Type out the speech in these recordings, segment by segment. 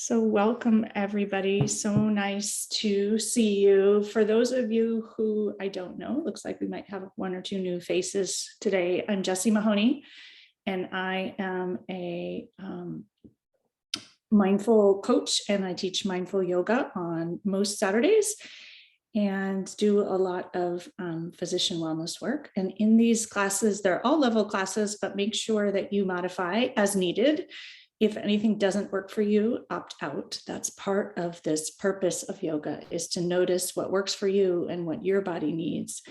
So welcome, everybody. So nice to see you. For those of you who I don't know, looks like we might have one or two new faces today. I'm Jessie Mahoney, and I am a mindful coach, and I teach mindful yoga on most Saturdays and do a lot of physician wellness work. And in these classes, they're all level classes, but make sure that you modify as needed. If anything doesn't work for you, opt out. That's part of this purpose of yoga, is to notice what works for you and what your body needs,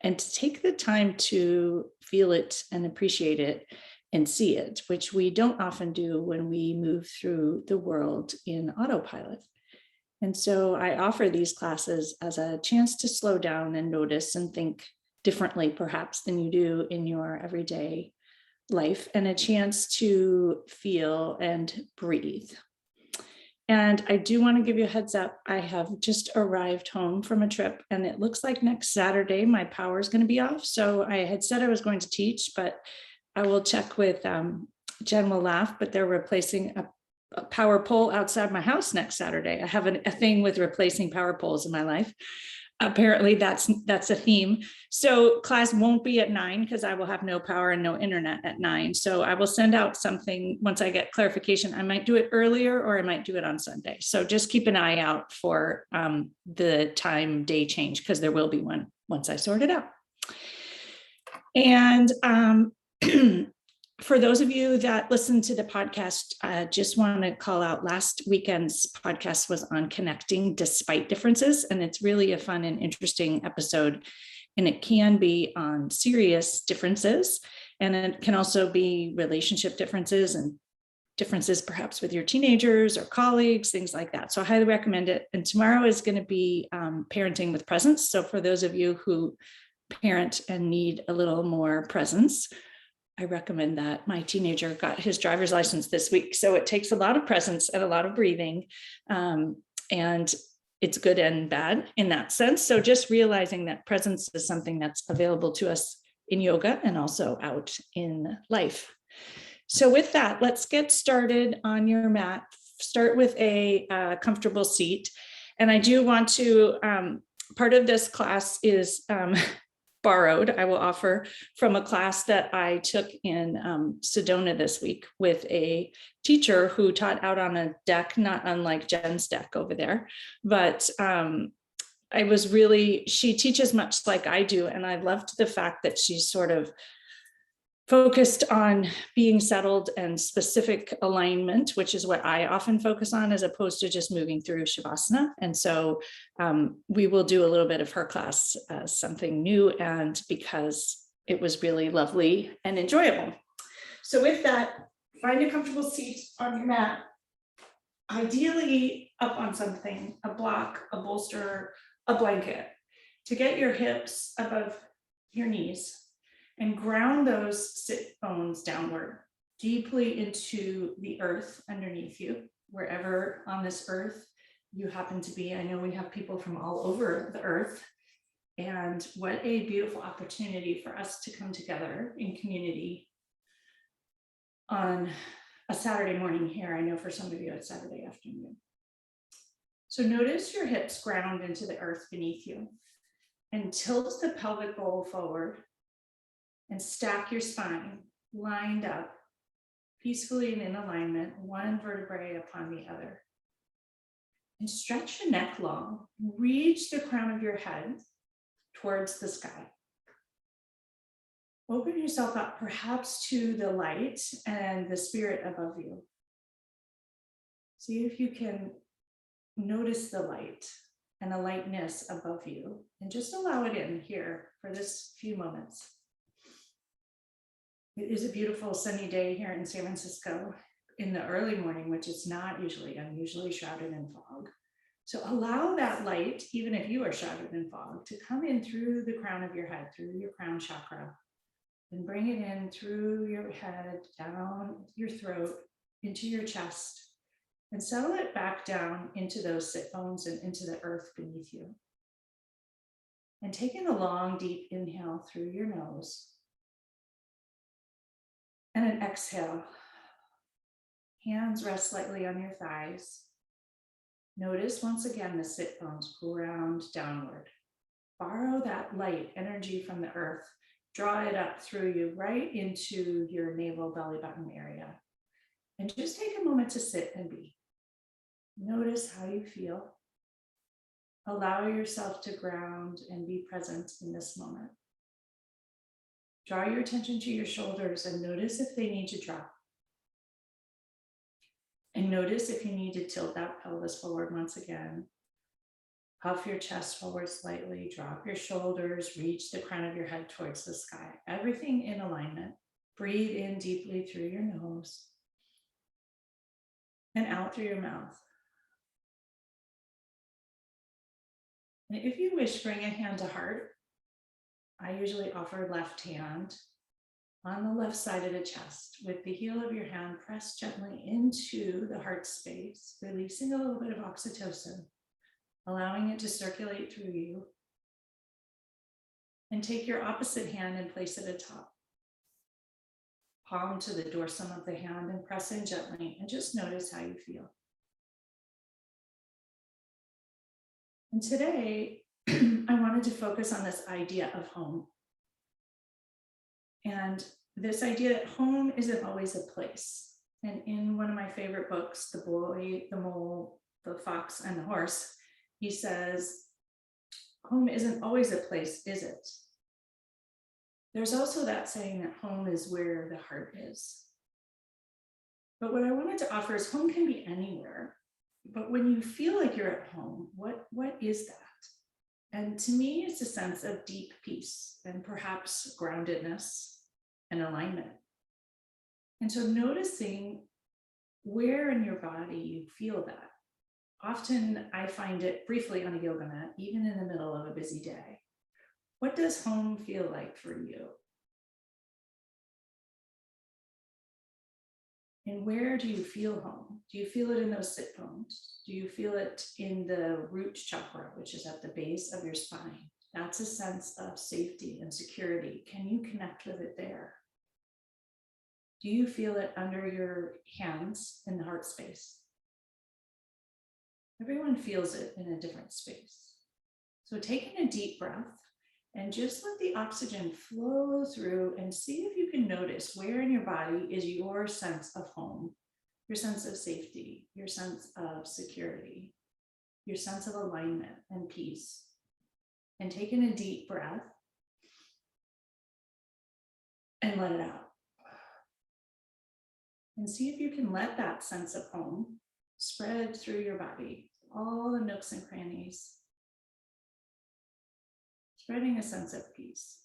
and to take the time to feel it and appreciate it and see it, which we don't often do when we move through the world in autopilot. And so I offer these classes as a chance to slow down and notice and think differently, perhaps, than you do in your everyday life, and a chance to feel and breathe. And I do want to give you a heads up. I have just arrived home from a trip, and it looks like next Saturday my power is going to be off. So I had said I was going to teach, but I will check with Jen will laugh, but they're replacing a power pole outside my house next Saturday. I have a thing with replacing power poles in my life. Apparently that's a theme. So class won't be at 9 because I will have no power and no internet at 9. So I will send out something once I get clarification. I might do it earlier, or I might do it on Sunday. So just keep an eye out for the time day change, because there will be one once I sort it out. And for those of you that listen to the podcast, I just want to call out last weekend's podcast was on connecting despite differences. And it's really a fun and interesting episode. And it can be on serious differences. And it can also be relationship differences and differences perhaps with your teenagers or colleagues, things like that. So I highly recommend it. And tomorrow is going to be parenting with presence. So for those of you who parent and need a little more presence, I recommend that. My teenager got his driver's license this week, so it takes a lot of presence and a lot of breathing, and it's good and bad in that sense. So just realizing that presence is something that's available to us in yoga and also out in life. So with that, let's get started on your mat. Start with a comfortable seat. And I do want to, part of this class is borrowed, I will offer, from a class that I took in Sedona this week with a teacher who taught out on a deck, not unlike Jen's deck over there. But I was really, she teaches much like I do. And I loved the fact that she's sort of focused on being settled and specific alignment, which is what I often focus on, as opposed to just moving through Shavasana. And so we will do a little bit of her class as something new, and because it was really lovely and enjoyable. So with that, find a comfortable seat on your mat, ideally up on something, a block, a bolster, a blanket, to get your hips above your knees. And ground those sit bones downward, deeply into the earth underneath you, wherever on this earth you happen to be. I know we have people from all over the earth, and what a beautiful opportunity for us to come together in community on a Saturday morning here. I know for some of you it's Saturday afternoon. So notice your hips ground into the earth beneath you, and tilt the pelvic bowl forward. And stack your spine lined up, peacefully and in alignment, one vertebrae upon the other. And stretch your neck long. Reach the crown of your head towards the sky. Open yourself up perhaps to the light and the spirit above you. See if you can notice the light and the lightness above you, and just allow it in here for this few moments. It is a beautiful sunny day here in San Francisco in the early morning, which is not usually. I'm usually shrouded in fog. So allow that light, even if you are shrouded in fog, to come in through the crown of your head, through your crown chakra, and bring it in through your head, down your throat, into your chest, and settle it back down into those sit bones and into the earth beneath you. And taking a long, deep inhale through your nose, and an exhale. Hands rest lightly on your thighs. Notice once again the sit bones ground downward. Borrow that light energy from the earth, draw it up through you right into your navel belly button area. And just take a moment to sit and be. Notice how you feel. Allow yourself to ground and be present in this moment. Draw your attention to your shoulders and notice if they need to drop. And notice if you need to tilt that pelvis forward once again. Puff your chest forward slightly, drop your shoulders, reach the crown of your head towards the sky. Everything in alignment. Breathe in deeply through your nose and out through your mouth. And if you wish, bring a hand to heart. I usually offer left hand on the left side of the chest. With the heel of your hand, press gently into the heart space, releasing a little bit of oxytocin, allowing it to circulate through you. And take your opposite hand and place it atop. Palm to the dorsum of the hand and press in gently and just notice how you feel. And today, I wanted to focus on this idea of home. And this idea that home isn't always a place. And in one of my favorite books, The Boy, the Mole, the Fox, and the Horse, he says, home isn't always a place, is it? There's also that saying that home is where the heart is. But what I wanted to offer is home can be anywhere. But when you feel like you're at home, what is that? And to me, it's a sense of deep peace and perhaps groundedness and alignment. And so noticing where in your body you feel that. Often I find it briefly on a yoga mat, even in the middle of a busy day. What does home feel like for you? And where do you feel home? Do you feel it in those sit bones? Do you feel it in the root chakra, which is at the base of your spine? That's a sense of safety and security. Can you connect with it there? Do you feel it under your hands in the heart space? Everyone feels it in a different space. So taking a deep breath and just let the oxygen flow through and see if you can notice where in your body is your sense of home, your sense of safety, your sense of security, your sense of alignment and peace. And taking a deep breath and let it out. And see if you can let that sense of home spread through your body, all the nooks and crannies, spreading a sense of peace.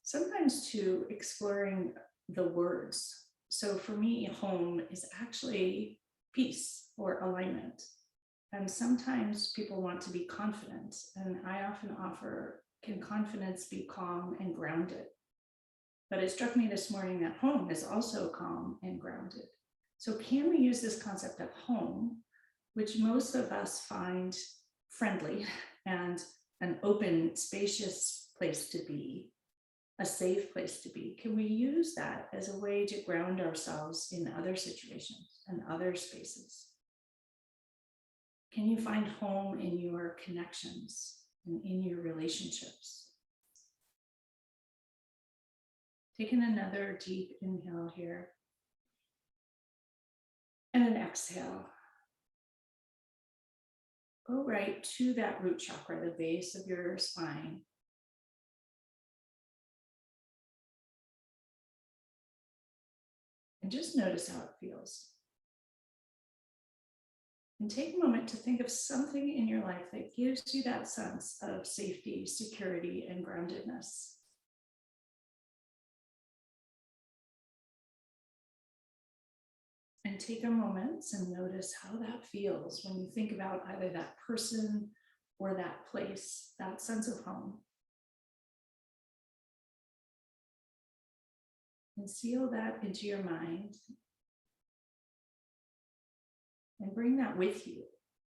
Sometimes too, exploring the words. So for me, home is actually peace or alignment. And sometimes people want to be confident. And I often offer, can confidence be calm and grounded? But it struck me this morning that home is also calm and grounded. So can we use this concept of home, which most of us find friendly and an open, spacious place to be, a safe place to be? Can we use that as a way to ground ourselves in other situations and other spaces? Can you find home in your connections and in your relationships? Taking another deep inhale here. And an exhale. Go right to that root chakra, the base of your spine. And just notice how it feels. And take a moment to think of something in your life that gives you that sense of safety, security, and groundedness. And take a moment and notice how that feels when you think about either that person or that place, that sense of home. And seal that into your mind. And bring that with you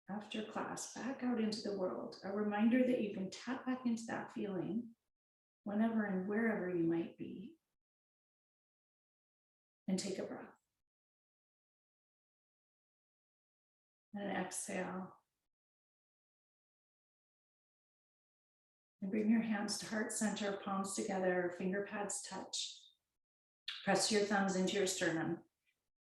after class, back out into the world. A reminder that you can tap back into that feeling whenever and wherever you might be. And take a breath. And exhale. And bring your hands to heart center, palms together, finger pads touch. Press your thumbs into your sternum.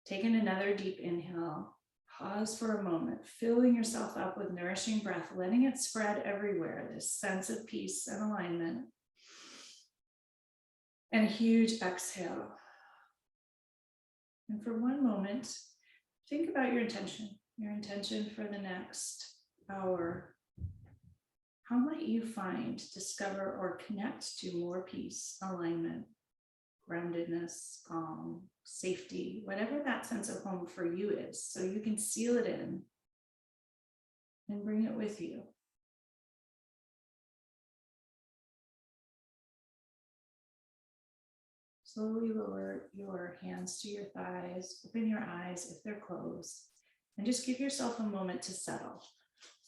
Take in another deep inhale. Pause for a moment, filling yourself up with nourishing breath, letting it spread everywhere, this sense of peace and alignment. And a huge exhale. And for one moment, think about your intention for the next hour. How might you find, discover, or connect to more peace, alignment, groundedness, calm, safety, whatever that sense of home for you is, so you can seal it in and bring it with you. Slowly lower your hands to your thighs, open your eyes if they're closed, and just give yourself a moment to settle,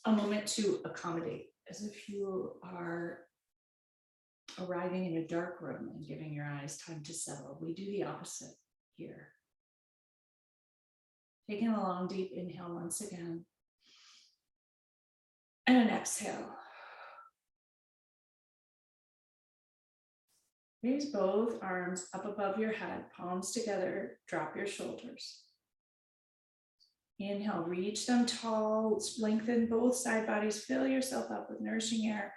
a moment to accommodate, as if you are arriving in a dark room and giving your eyes time to settle. We do the opposite here. Taking a long, deep inhale once again, and an exhale. Raise both arms up above your head, palms together, drop your shoulders. Inhale, reach them tall, lengthen both side bodies, fill yourself up with nourishing air.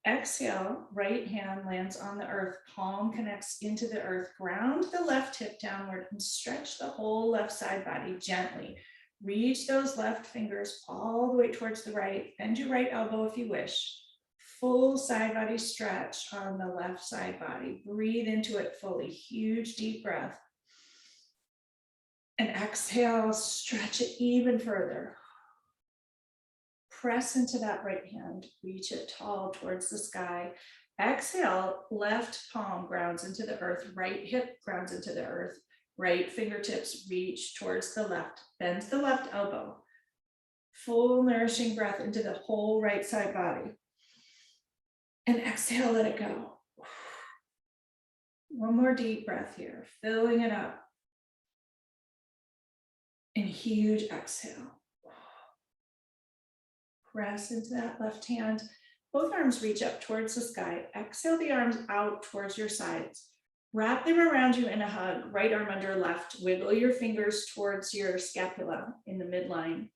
Exhale, right hand lands on the earth, palm connects into the earth, ground the left hip downward and stretch the whole left side body gently. Reach those left fingers all the way towards the right, bend your right elbow if you wish. Full side body stretch on the left side body. Breathe into it fully. Huge deep breath. And exhale, stretch it even further. Press into that right hand. Reach it tall towards the sky. Exhale, left palm grounds into the earth. Right hip grounds into the earth. Right fingertips reach towards the left. Bend the left elbow. Full nourishing breath into the whole right side body. And exhale, let it go. One more deep breath here, filling it up. And huge exhale. Press into that left hand. Both arms reach up towards the sky. Exhale the arms out towards your sides. Wrap them around you in a hug. Right arm under left. Wiggle your fingers towards your scapula in the midline.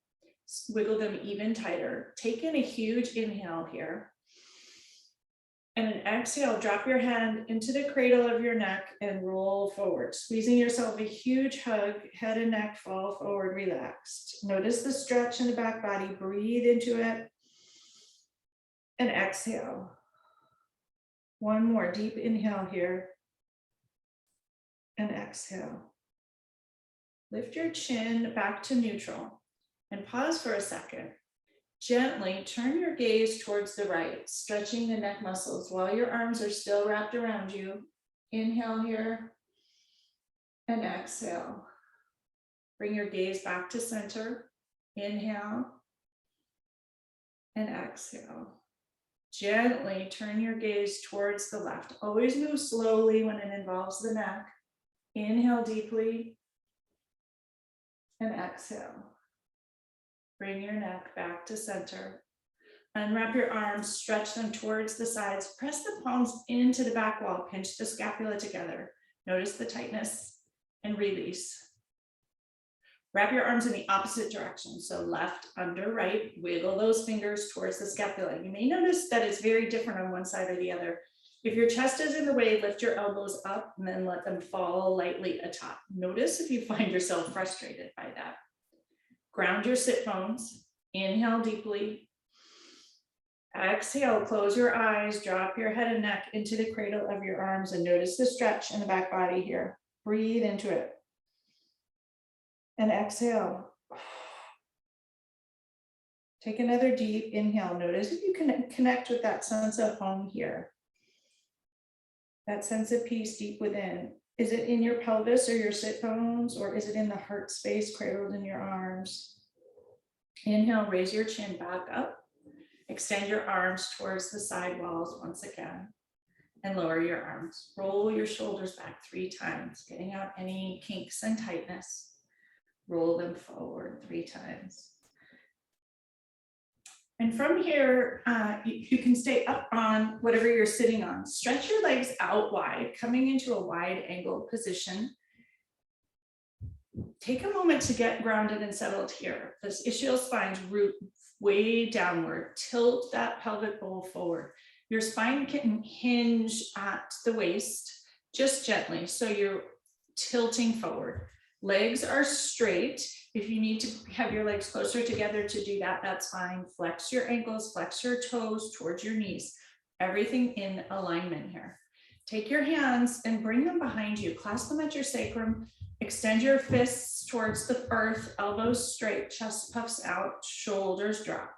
Wiggle them even tighter. Take in a huge inhale here. And an exhale, drop your hand into the cradle of your neck and roll forward, squeezing yourself a huge hug, head and neck fall forward, relaxed. Notice the stretch in the back body, breathe into it and exhale. One more deep inhale here and exhale. Lift your chin back to neutral and pause for a second. Gently turn your gaze towards the right, stretching the neck muscles while your arms are still wrapped around you. Inhale here and exhale. Bring your gaze back to center. Inhale and exhale. Gently turn your gaze towards the left. Always move slowly when it involves the neck. Inhale deeply and exhale. Bring your neck back to center. Unwrap your arms, stretch them towards the sides. Press the palms into the back wall, pinch the scapula together. Notice the tightness and release. Wrap your arms in the opposite direction. So left under right, wiggle those fingers towards the scapula. You may notice that it's very different on one side or the other. If your chest is in the way, lift your elbows up and then let them fall lightly atop. Notice if you find yourself frustrated by that. Ground your sit bones. Inhale deeply. Exhale, close your eyes, drop your head and neck into the cradle of your arms and notice the stretch in the back body here. Breathe into it. And exhale. Take another deep inhale. Notice if you can connect with that sense of home here. That sense of peace deep within. Is it in your pelvis or your sit bones, or is it in the heart space cradled in your arms? Inhale, raise your chin back up. Extend your arms towards the side walls once again. And lower your arms. Roll your shoulders back 3 times, getting out any kinks and tightness. Roll them forward 3 times. And from here, you can stay up on whatever you're sitting on. Stretch your legs out wide, coming into a wide angle position. Take a moment to get grounded and settled here. This ischial spine's root way downward. Tilt that pelvic bowl forward. Your spine can hinge at the waist, just gently. So you're tilting forward. Legs are straight. If you need to have your legs closer together to do that, that's fine. Flex your ankles, flex your toes towards your knees. Everything in alignment here. Take your hands and bring them behind you. Clasp them at your sacrum. Extend your fists towards the earth, elbows straight, chest puffs out, shoulders drop.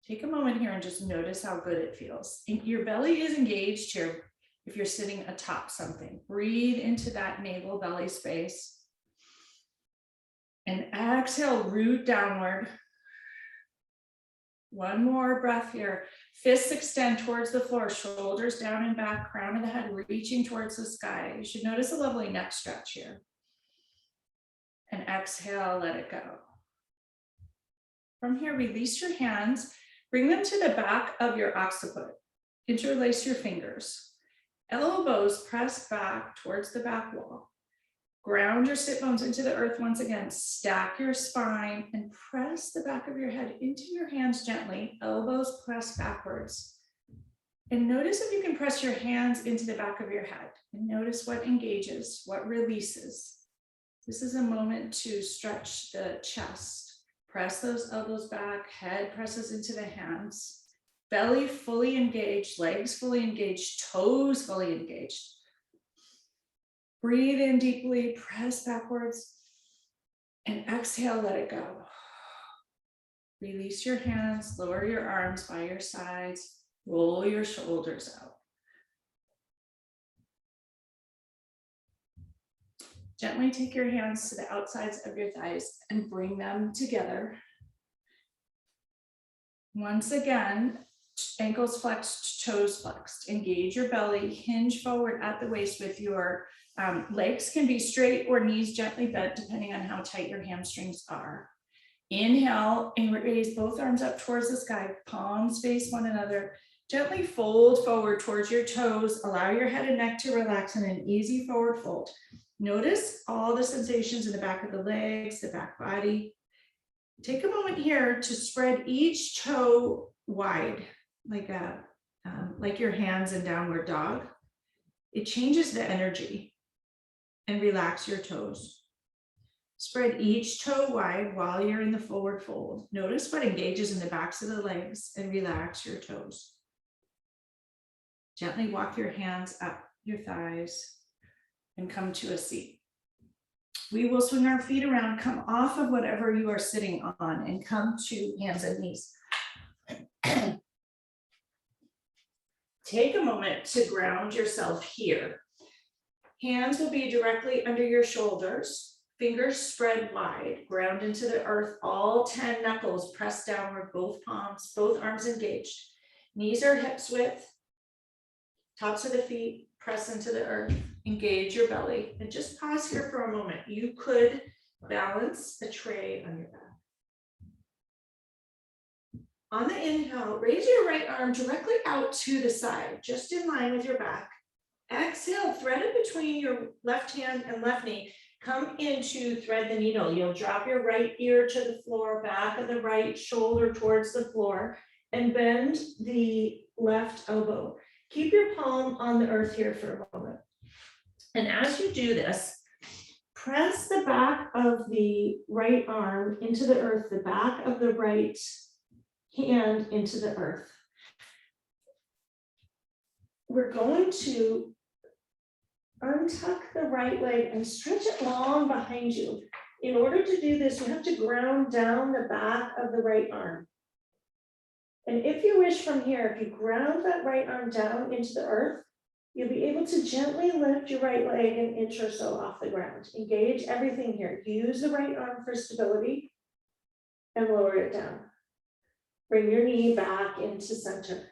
Take a moment here and just notice how good it feels. Your belly is engaged here if you're sitting atop something. Breathe into that navel belly space. And exhale, root downward. One more breath here. Fists extend towards the floor, shoulders down and back, crown of the head reaching towards the sky. You should notice a lovely neck stretch here. And exhale, let it go. From here, release your hands. Bring them to the back of your occiput. Interlace your fingers. Elbows press back towards the back wall. Ground your sit bones into the earth once again. Stack your spine and press the back of your head into your hands gently. Elbows press backwards. And notice if you can press your hands into the back of your head. And notice what engages, what releases. This is a moment to stretch the chest. Press those elbows back, head presses into the hands, belly fully engaged, legs fully engaged, toes fully engaged. Breathe in deeply, press backwards, and exhale, let it go. Release your hands, lower your arms by your sides, roll your shoulders out. Gently take your hands to the outsides of your thighs and bring them together. Once again, ankles flexed, toes flexed. Engage your belly, hinge forward at the waist with your legs can be straight or knees gently bent depending on how tight your hamstrings are. Inhale and raise both arms up towards the sky, palms face one another. Gently fold forward towards your toes. Allow your head and neck to relax in an easy forward fold. Notice all the sensations in the back of the legs, the back body. Take a moment here to spread each toe wide, like your hands in downward dog. It changes the energy, and relax your toes. Spread each toe wide while you're in the forward fold. Notice what engages in the backs of the legs and relax your toes. Gently walk your hands up your thighs and come to a seat. We will swing our feet around, come off of whatever you are sitting on and come to hands and knees. Take a moment to ground yourself here. Hands will be directly under your shoulders, fingers spread wide, ground into the earth, all 10 knuckles pressed downward, both palms, both arms engaged. Knees are hips width, tops of the feet press into the earth. Engage your belly and just pause here for a moment. You could balance a tray on your back. On the inhale, raise your right arm directly out to the side, just in line with your back. Exhale, thread it between your left hand and left knee. Come into thread the needle. You'll drop your right ear to the floor, back of the right shoulder towards the floor, and bend the left elbow. Keep your palm on the earth here for a moment. And as you do this, press the back of the right arm into the earth, the back of the right hand into the earth. We're going to untuck the right leg and stretch it long behind you. In order to do this, you have to ground down the back of the right arm. And if you wish from here, if you ground that right arm down into the earth, you'll be able to gently lift your right leg an inch or so off the ground. Engage everything here. Use the right arm for stability and lower it down. Bring your knee back into center.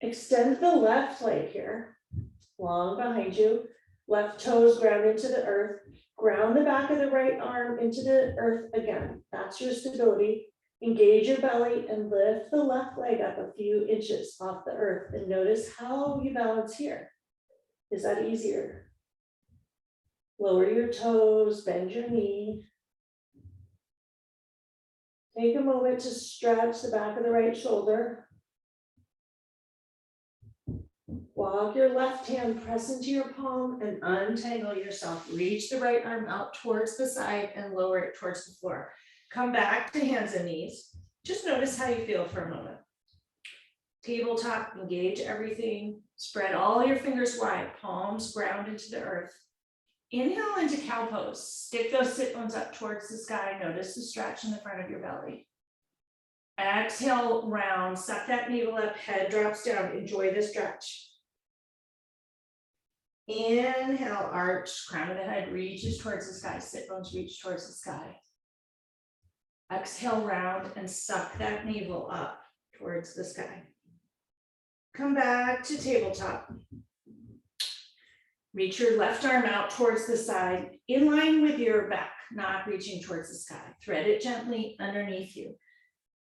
Extend the left leg here, long behind you. Left toes ground into the earth. Ground the back of the right arm into the earth again. That's your stability. Engage your belly and lift the left leg up a few inches off the earth. And notice how you balance here. Is that easier? Lower your toes, bend your knee. Take a moment to stretch the back of the right shoulder. Walk your left hand, press into your palm and untangle yourself. Reach the right arm out towards the side and lower it towards the floor. Come back to hands and knees. Just notice how you feel for a moment. Tabletop, engage everything. Spread all your fingers wide, palms ground into the earth. Inhale into cow pose. Stick those sit bones up towards the sky. Notice the stretch in the front of your belly. Exhale, round, suck that navel up, head drops down. Enjoy the stretch. Inhale, arch, crown of the head reaches towards the sky. Sit bones reach towards the sky. Exhale, round, and suck that navel up towards the sky. Come back to tabletop. Reach your left arm out towards the side, in line with your back, not reaching towards the sky. Thread it gently underneath you.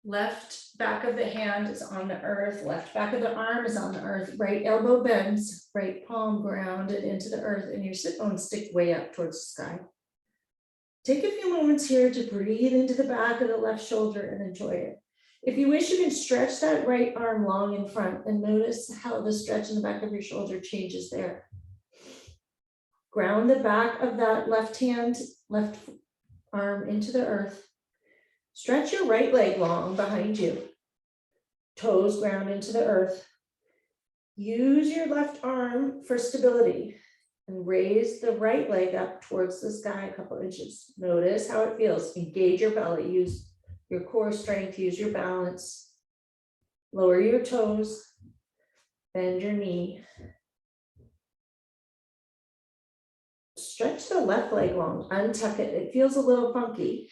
Left back of the hand is on the earth. Left back of the arm is on the earth. Right elbow bends, right palm grounded into the earth, and your sit bones stick way up towards the sky. Take a few moments here to breathe into the back of the left shoulder and enjoy it. If you wish, you can stretch that right arm long in front and notice how the stretch in the back of your shoulder changes there. Ground the back of that left arm into the earth. Stretch your right leg long behind you. Toes ground into the earth. Use your left arm for stability and raise the right leg up towards the sky a couple inches. Notice how it feels. Engage your belly. Use your core strength. Use your balance. Lower your toes. Bend your knee. Stretch the left leg long. Untuck it. It feels a little funky.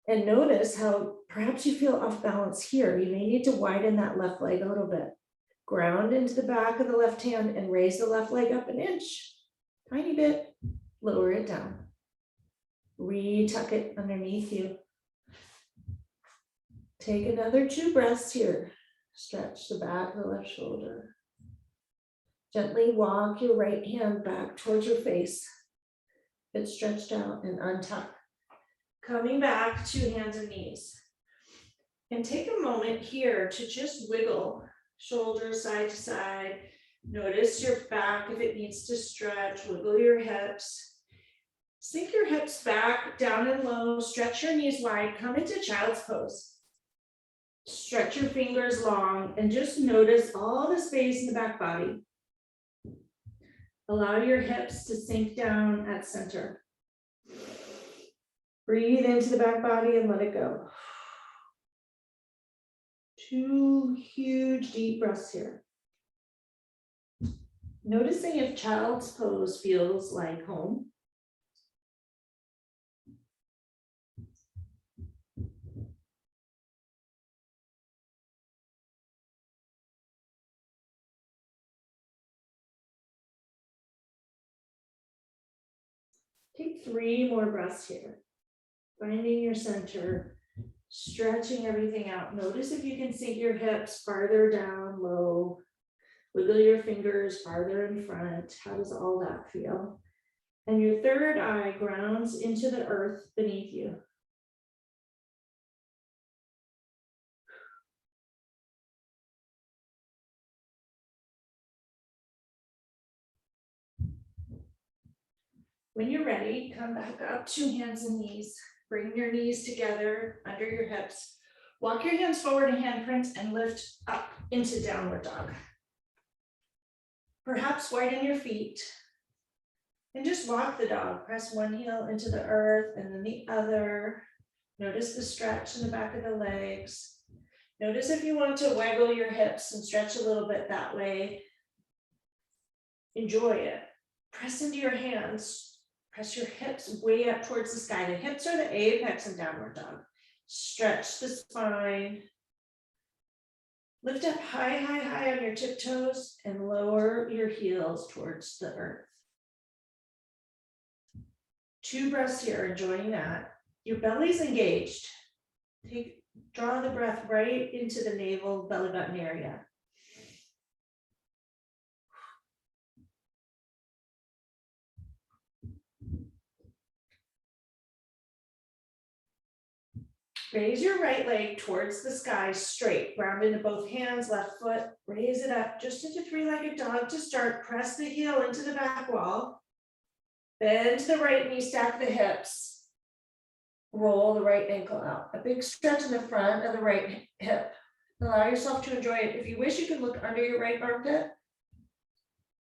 And notice how perhaps you feel off balance here. You may need to widen that left leg a little bit. Ground into the back of the left hand and raise the left leg up an inch. Tiny bit. Lower it down. Retuck it underneath you. Take another 2 breaths here. Stretch the back of the left shoulder. Gently walk your right hand back towards your face. It's stretched out and untuck. Coming back to hands and knees. And take a moment here to just wiggle shoulders side to side. Notice your back if it needs to stretch. Wiggle your hips. Sink your hips back down and low. Stretch your knees wide. Come into child's pose. Stretch your fingers long and just notice all the space in the back body. Allow your hips to sink down at center. Breathe into the back body and let it go. 2 huge deep breaths here. Noticing if child's pose feels like home. Take 3 more breaths here. Finding your center, stretching everything out. Notice if you can sink your hips farther down low. Wiggle your fingers farther in front. How does all that feel? And your third eye grounds into the earth beneath you. When you're ready, come back up to hands and knees. Bring your knees together under your hips. Walk your hands forward in handprints and lift up into downward dog. Perhaps widen your feet and just walk the dog. Press one heel into the earth and then the other. Notice the stretch in the back of the legs. Notice if you want to waggle your hips and stretch a little bit that way. Enjoy it. Press into your hands. Press your hips way up towards the sky. The hips are the apex in downward dog. Stretch the spine. Lift up high, high, high on your tiptoes and lower your heels towards the earth. 2 breaths here, enjoying that. Your belly's engaged. Draw the breath right into the navel belly button area. Raise your right leg towards the sky straight, ground into both hands, left foot, raise it up just into 3-legged dog to start. Press the heel into the back wall. Bend the right knee, stack the hips. Roll the right ankle out. A big stretch in the front of the right hip. Allow yourself to enjoy it. If you wish, you can look under your right armpit.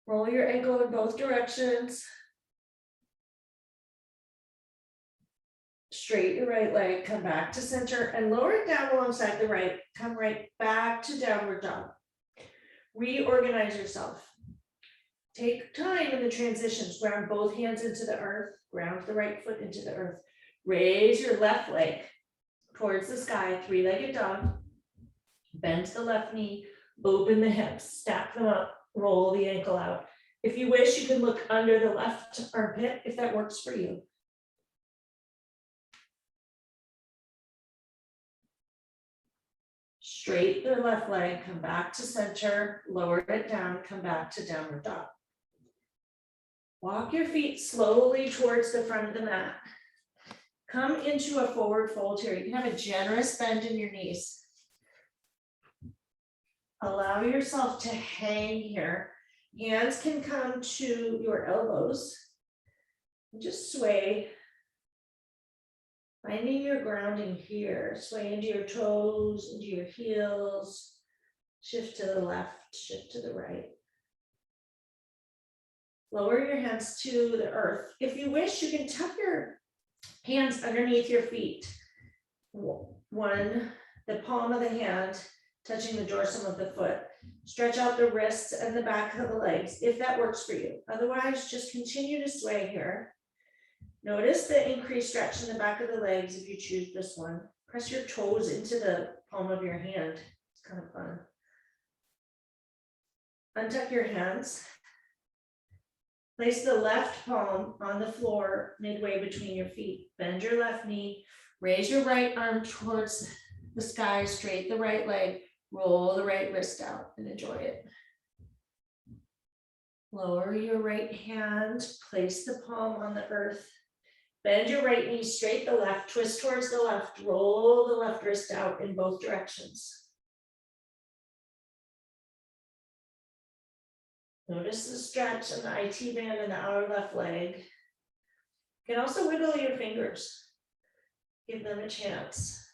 Roll your ankle in both directions. Straight your right leg, come back to center and lower it down alongside the right. Come right back to downward dog. Reorganize yourself. Take time in the transitions. Ground both hands into the earth. Ground the right foot into the earth. Raise your left leg towards the sky, 3-legged dog. Bend the left knee, open the hips, stack them up, roll the ankle out. If you wish, you can look under the left armpit if that works for you. Straight your left leg, come back to center, lower it down, come back to downward dog. Walk your feet slowly towards the front of the mat. Come into a forward fold here. You can have a generous bend in your knees. Allow yourself to hang here. Hands can come to your elbows. Just sway. Finding your grounding here. Sway into your toes, into your heels. Shift to the left, shift to the right. Lower your hands to the earth. If you wish, you can tuck your hands underneath your feet. One, the palm of the hand touching the dorsum of the foot. Stretch out the wrists and the back of the legs if that works for you. Otherwise, just continue to sway here. Notice the increased stretch in the back of the legs if you choose this one. Press your toes into the palm of your hand. It's kind of fun. Untuck your hands. Place the left palm on the floor midway between your feet. Bend your left knee. Raise your right arm towards the sky. Straight the right leg. Roll the right wrist out and enjoy it. Lower your right hand. Place the palm on the earth. Bend your right knee, straight the left, twist towards the left, roll the left wrist out in both directions. Notice the stretch in the IT band in the outer left leg. You can also wiggle your fingers. Give them a chance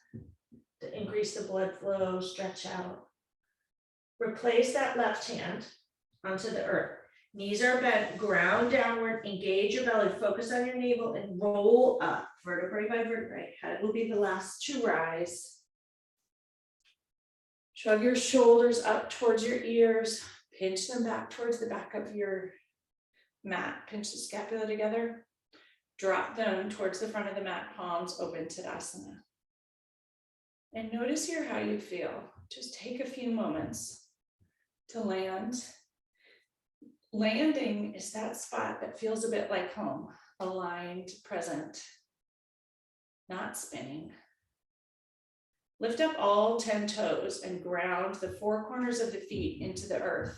to increase the blood flow, stretch out. Replace that left hand onto the earth. Knees are bent, ground downward, engage your belly, focus on your navel and roll up, vertebrae by vertebrae. Head will be the last to rise. Shrug your shoulders up towards your ears, pinch them back towards the back of your mat. Pinch the scapula together, drop them towards the front of the mat, palms open, Tadasana. And notice here how you feel. Just take a few moments to land. Landing is that spot that feels a bit like home, aligned, present, not spinning. Lift up all 10 toes and ground the 4 corners of the feet into the earth.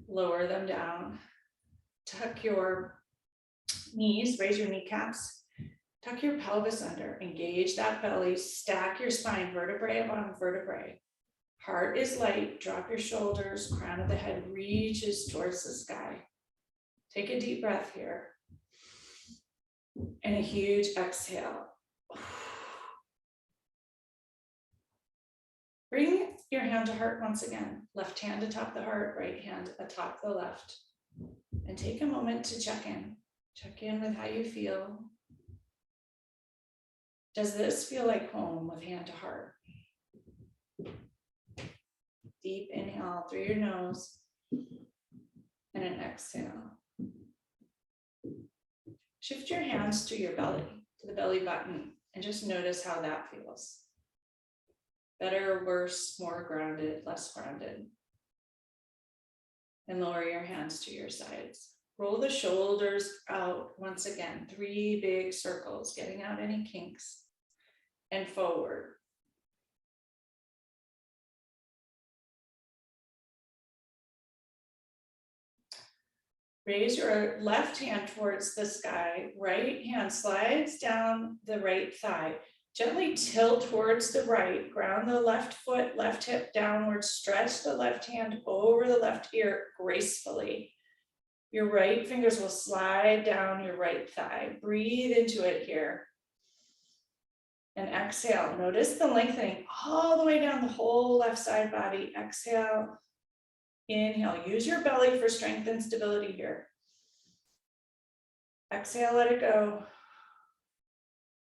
Lower them down. Tuck your knees, raise your kneecaps. Tuck your pelvis under, engage that belly, stack your spine, vertebrae upon vertebrae. Heart is light, drop your shoulders, crown of the head reaches towards the sky. Take a deep breath here. And a huge exhale. Bring your hand to heart once again. Left hand atop the heart, right hand atop the left. And take a moment to check in. Check in with how you feel. Does this feel like home with hand to heart? Deep inhale through your nose and an exhale. Shift your hands to your belly, to the belly button, and just notice how that feels. Better, worse, more grounded, less grounded. And lower your hands to your sides. Roll the shoulders out once again, 3 big circles, getting out any kinks, and forward. Raise your left hand towards the sky, right hand slides down the right thigh. Gently tilt towards the right, ground the left foot, left hip downward, stretch the left hand over the left ear gracefully. Your right fingers will slide down your right thigh. Breathe into it here. And exhale. Notice the lengthening all the way down the whole left side body. Exhale. Inhale. Use your belly for strength and stability here. Exhale, let it go.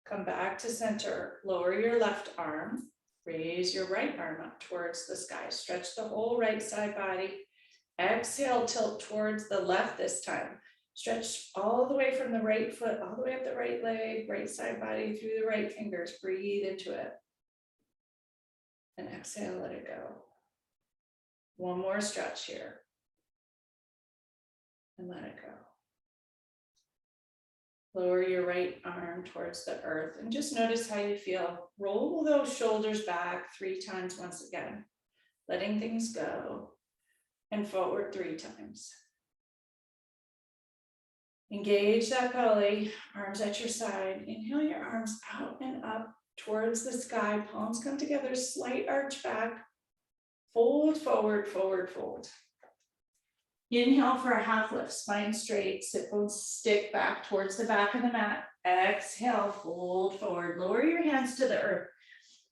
Come back to center. Lower your left arm. Raise your right arm up towards the sky. Stretch the whole right side body. Exhale, tilt towards the left this time. Stretch all the way from the right foot, all the way up the right leg, right side body, through the right fingers. Breathe into it. And exhale, let it go. One more stretch here. And let it go. Lower your right arm towards the earth and just notice how you feel. Roll those shoulders back 3 times once again, letting things go, and forward 3 times. Engage that belly, arms at your side. Inhale your arms out and up towards the sky. Palms come together, slight arch back. Fold forward, forward, fold. Inhale for a half lift, spine straight, sit bones stick back towards the back of the mat. Exhale, fold forward, lower your hands to the earth.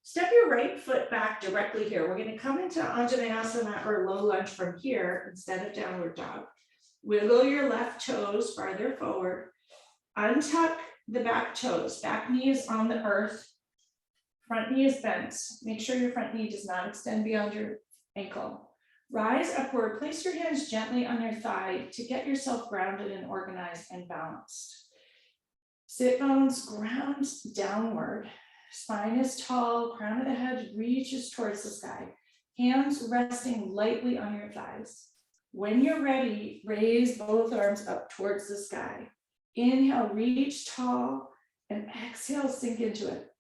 Step your right foot back directly here. We're going to come into Dandasana or low lunge from here instead of downward dog. Wiggle your left toes farther forward. Untuck the back toes. Back knee is on the earth. Front knee is bent. Make sure your front knee does not extend beyond your ankle. Rise upward, place your hands gently on your thigh to get yourself grounded and organized and balanced. Sit bones ground downward. Spine is tall, crown of the head reaches towards the sky. Hands resting lightly on your thighs. When you're ready, raise both arms up towards the sky. Inhale, reach tall, and exhale, sink into it.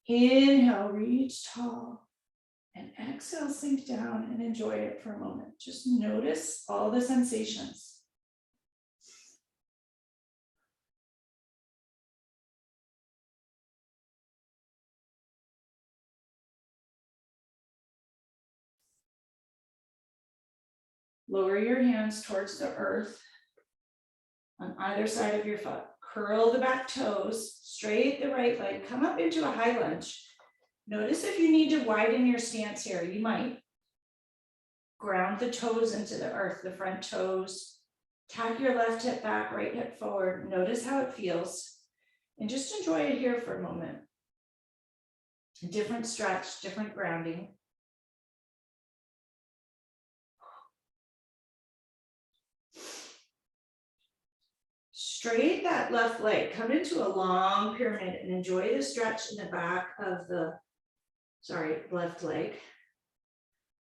Inhale, reach tall. And exhale, sink down and enjoy it for a moment. Just notice all the sensations. Lower your hands towards the earth on either side of your foot. Curl the back toes, straight the right leg, come up into a high lunge. Notice if you need to widen your stance here, you might. Ground the toes into the earth, the front toes. Tap your left hip back, right hip forward. Notice how it feels. And just enjoy it here for a moment. Different stretch, different grounding. Straight that left leg, come into a long pyramid and enjoy the stretch in the back of the, left leg.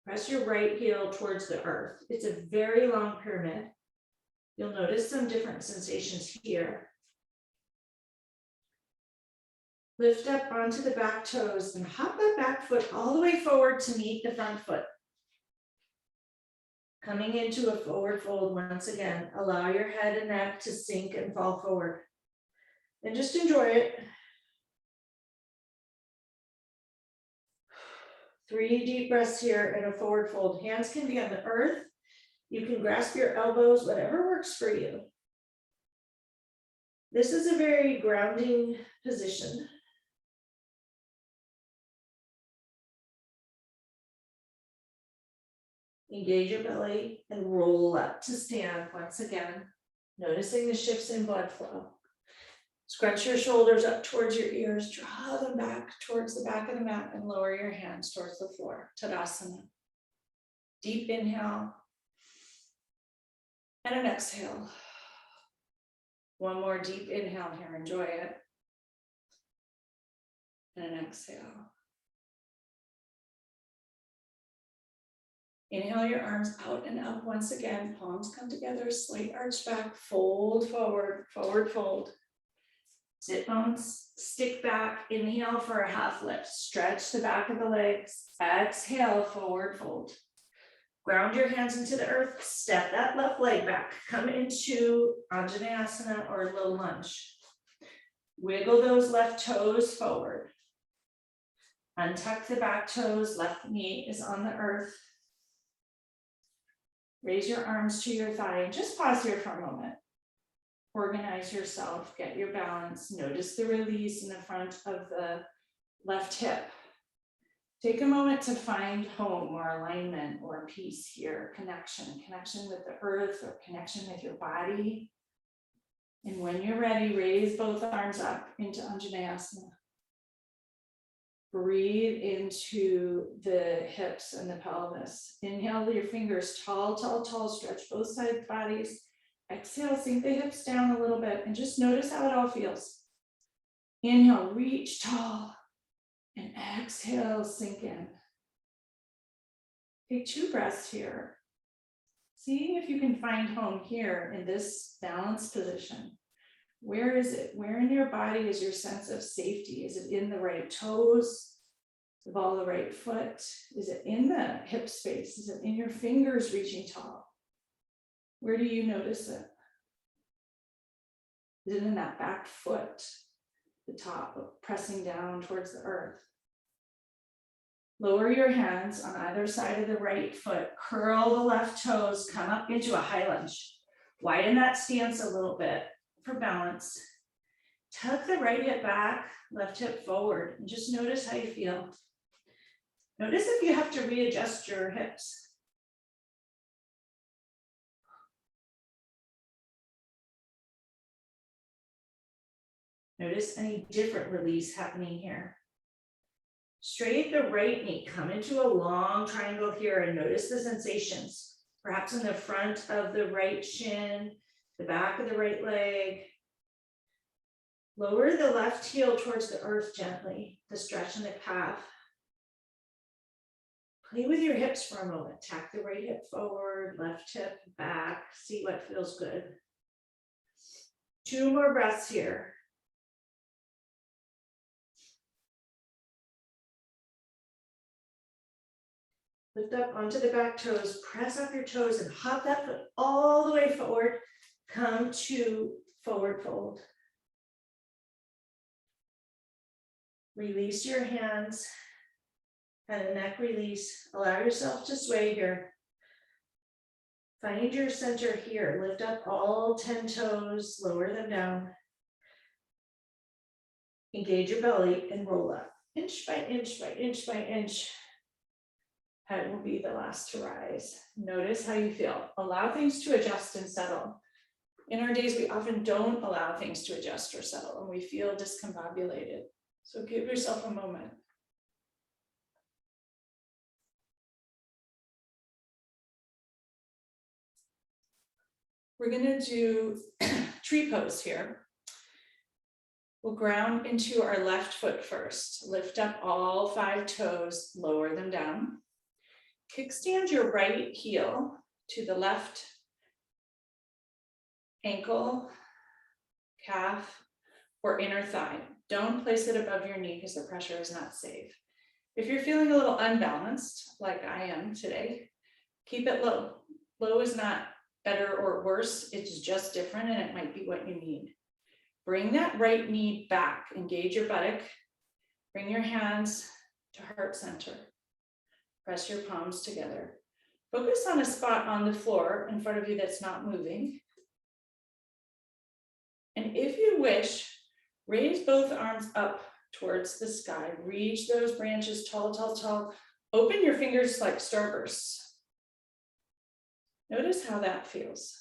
Press your right heel towards the earth. It's a very long pyramid. You'll notice some different sensations here. Lift up onto the back toes and hop that back foot all the way forward to meet the front foot. Coming into a forward fold once again. Allow your head and neck to sink and fall forward. And just enjoy it. 3 deep breaths here in a forward fold. Hands can be on the earth. You can grasp your elbows, whatever works for you. This is a very grounding position. Engage your belly and roll up to stand once again, noticing the shifts in blood flow. Scrunch your shoulders up towards your ears, draw them back towards the back of the mat and lower your hands towards the floor. Tadasana. Deep inhale and an exhale. One more deep inhale here, enjoy it. And an exhale. Inhale your arms out and up once again. Palms come together, slight arch back, fold forward, forward fold. Sit bones, stick back, inhale for a half lift. Stretch the back of the legs. Exhale, forward fold. Ground your hands into the earth, step that left leg back. Come into Dandasana or low lunge. Wiggle those left toes forward. Untuck the back toes, left knee is on the earth. Raise your arms to your thigh and just pause here for a moment. Organize yourself, get your balance. Notice the release in the front of the left hip. Take a moment to find home or alignment or peace here, connection with the earth or connection with your body. And when you're ready, raise both arms up into Dandasana. Breathe into the hips and the pelvis. Inhale your fingers tall, tall, tall, stretch both side bodies. Exhale, sink the hips down a little bit and just notice how it all feels. Inhale, reach tall, and exhale, sink in. Take 2 breaths here. Seeing if you can find home here in this balanced position. Where is it? Where in your body is your sense of safety? Is it in the right toes? The ball of the right foot? Is it in the hip space? Is it in your fingers reaching tall? Where do you notice it? Is it in that back foot, the top, pressing down towards the earth? Lower your hands on either side of the right foot. Curl the left toes, come up into a high lunge. Widen that stance a little bit for balance. Tuck the right hip back, left hip forward, and just notice how you feel. Notice if you have to readjust your hips. Notice any different release happening here. Straight the right knee, come into a long triangle here and notice the sensations. Perhaps in the front of the right shin, the back of the right leg. Lower the left heel towards the earth gently, the stretch in the calf. Play with your hips for a moment. Tack the right hip forward, left hip back. See what feels good. 2 more breaths here. Lift up onto the back toes, press up your toes and hop that foot all the way forward. Come to forward fold. Release your hands, and a neck release. Allow yourself to sway here. Find your center here. Lift up all 10 toes, lower them down. Engage your belly and roll up. Inch by inch by inch by inch. Head will be the last to rise. Notice how you feel. Allow things to adjust and settle. In our days, we often don't allow things to adjust or settle, and we feel discombobulated. So give yourself a moment. We're going to do tree pose here. We'll ground into our left foot first. Lift up all 5 toes, lower them down. Kickstand your right heel to the left ankle, calf, or inner thigh. Don't place it above your knee because the pressure is not safe. If you're feeling a little unbalanced, like I am today, keep it low. Low is not better or worse, it's just different and it might be what you need. Bring that right knee back, engage your buttock, bring your hands to heart center. Press your palms together. Focus on a spot on the floor in front of you that's not moving. And if you wish, raise both arms up towards the sky. Reach those branches tall, tall, tall. Open your fingers like starbursts. Notice how that feels.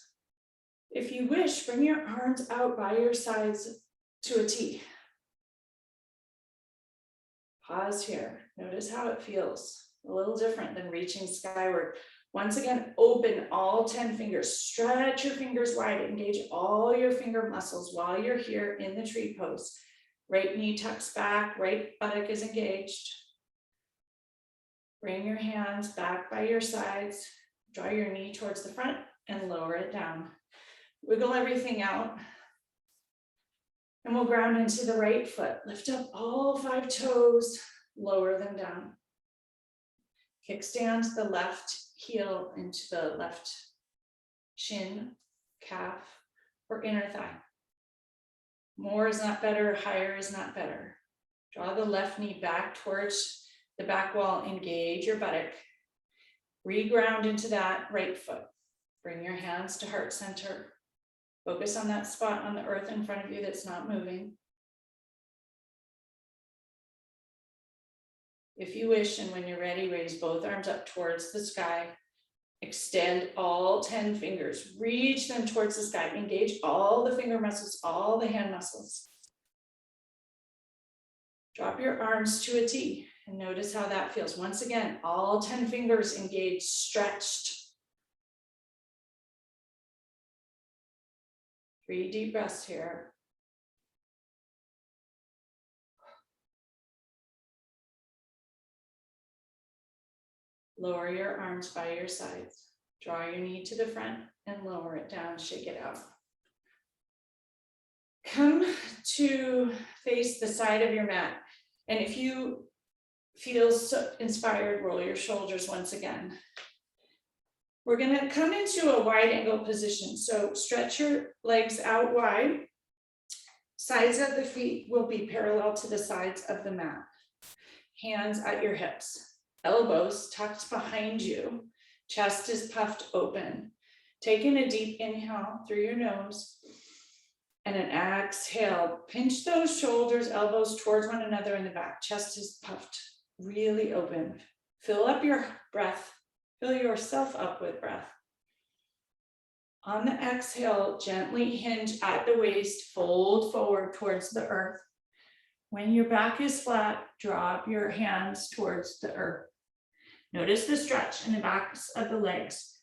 If you wish, bring your arms out by your sides to a T. Pause here. Notice how it feels. A little different than reaching skyward. Once again, open all 10 fingers. Stretch your fingers wide. Engage all your finger muscles while you're here in the tree pose. Right knee tucks back, right buttock is engaged. Bring your hands back by your sides. Draw your knee towards the front and lower it down. Wiggle everything out. And we'll ground into the right foot. Lift up all 5 toes, lower them down. Kickstand the left heel into the left shin, calf, or inner thigh. More is not better, higher is not better. Draw the left knee back towards the back wall, engage your buttock. Reground into that right foot. Bring your hands to heart center. Focus on that spot on the earth in front of you that's not moving. If you wish, and when you're ready, raise both arms up towards the sky. Extend all 10 fingers. Reach them towards the sky. Engage all the finger muscles, all the hand muscles. Drop your arms to a T and notice how that feels. Once again, all 10 fingers engaged, stretched. 3 deep breaths here. Lower your arms by your sides. Draw your knee to the front and lower it down, shake it out. Come to face the side of your mat. And if you feel so inspired, roll your shoulders once again. We're gonna come into a wide angle position. So stretch your legs out wide. Sides of the feet will be parallel to the sides of the mat. Hands at your hips. Elbows tucked behind you. Chest is puffed open. Taking a deep inhale through your nose and an exhale. Pinch those shoulders, elbows towards one another in the back. Chest is puffed really open. Fill up your breath. Fill yourself up with breath. On the exhale, gently hinge at the waist, fold forward towards the earth. When your back is flat, drop your hands towards the earth. Notice the stretch in the backs of the legs.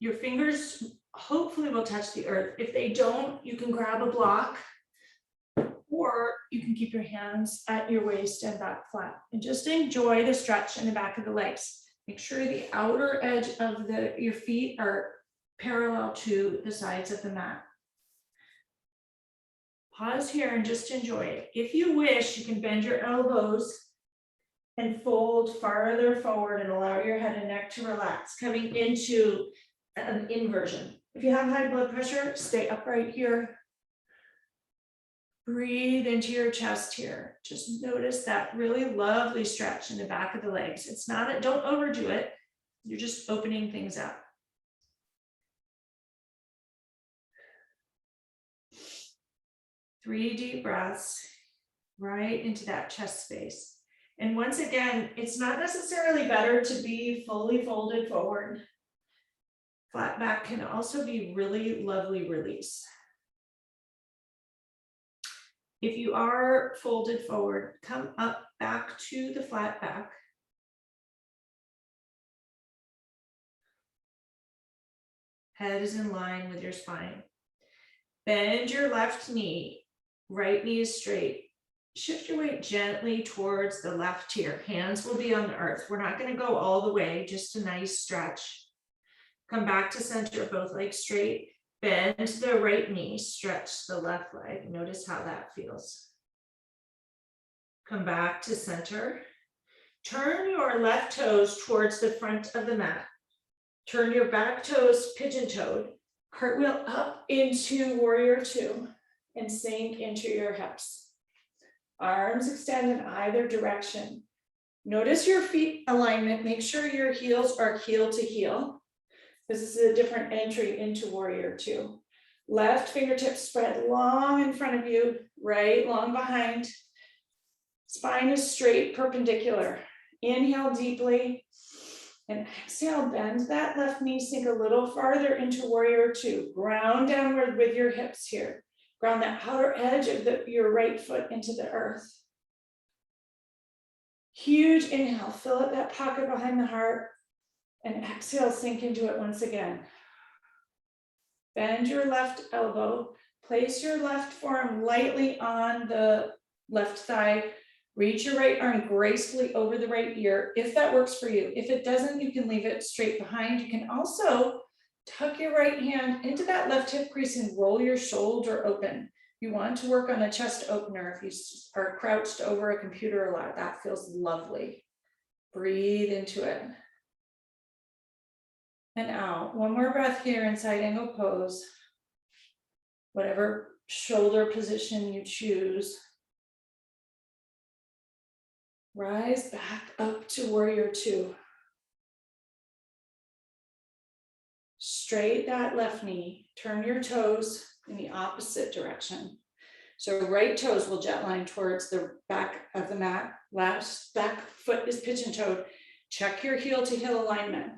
Your fingers hopefully will touch the earth. If they don't, you can grab a block, or you can keep your hands at your waist and back flat. And just enjoy the stretch in the back of the legs. Make sure the outer edge of your feet are parallel to the sides of the mat. Pause here and just enjoy it. If you wish, you can bend your elbows and fold farther forward and allow your head and neck to relax, coming into an inversion. If you have high blood pressure, stay upright here. Breathe into your chest here. Just notice that really lovely stretch in the back of the legs. It's not, don't overdo it. You're just opening things up. Three deep breaths right into that chest space. And once again, it's not necessarily better to be fully folded forward. Flat back can also be really lovely release. If you are folded forward, come up back to the flat back. Head is in line with your spine. Bend your left knee, right knee is straight. Shift your weight gently towards the left here. Hands will be on the earth. We're not going to go all the way, just a nice stretch. Come back to center, both legs straight. Bend the right knee, stretch the left leg. Notice how that feels. Come back to center. Turn your left toes towards the front of the mat. Turn your back toes pigeon-toed. Cartwheel up into warrior two and sink into your hips. Arms extend in either direction. Notice your feet alignment. Make sure your heels are heel to heel. This is a different entry into warrior two. Left fingertips spread long in front of you, right long behind. Spine is straight, perpendicular. Inhale deeply and exhale, bend that left knee, sink a little farther into warrior two. Ground downward with your hips here. Ground that outer edge of your right foot into the earth. Huge inhale, fill up that pocket behind the heart, and exhale, sink into it once again. Bend your left elbow, place your left forearm lightly on the left thigh, Reach your right arm gracefully over the right ear, if that works for you. If it doesn't, you can leave it straight behind. You can also tuck your right hand into that left hip crease and roll your shoulder open. You want to work on a chest opener. If you are crouched over a computer a lot, that feels lovely. Breathe into it. And out. One more breath here in side angle pose. Whatever shoulder position you choose. Rise back up to warrior two. Straight that left knee. Turn your toes in the opposite direction. So right toes will jet line towards the back of the mat. Left back foot is pigeon-toed. Check your heel to heel alignment.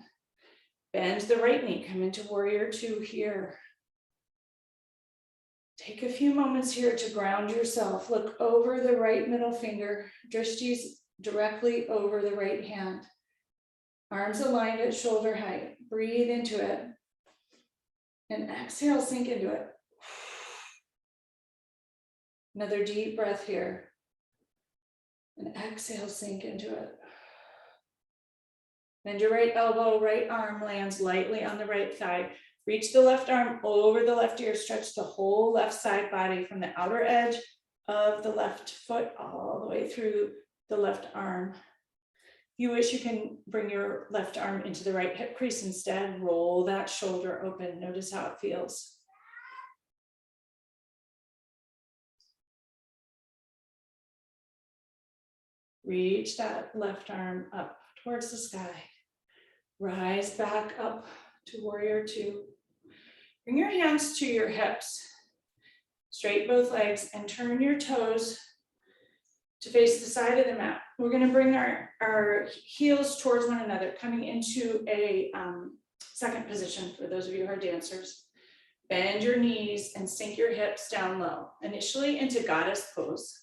Bend the right knee. Come into warrior two here. Take a few moments here to ground yourself. Look over the right middle finger. Drishtis directly over the right hand. Arms aligned at shoulder height. Breathe into it. And exhale, sink into it. Another deep breath here. And exhale, sink into it. Bend your right elbow, right arm lands lightly on the right thigh. Reach the left arm over the left ear. Stretch the whole left side body from the outer edge of the left foot all the way through the left arm. If you wish, you can bring your left arm into the right hip crease instead. Roll that shoulder open. Notice how it feels. Reach that left arm up towards the sky. Rise back up to warrior two. Bring your hands to your hips. Straight both legs and turn your toes to face the side of the mat. We're going to bring our heels towards one another, coming into a second position for those of you who are dancers. Bend your knees and sink your hips down low, initially into goddess pose.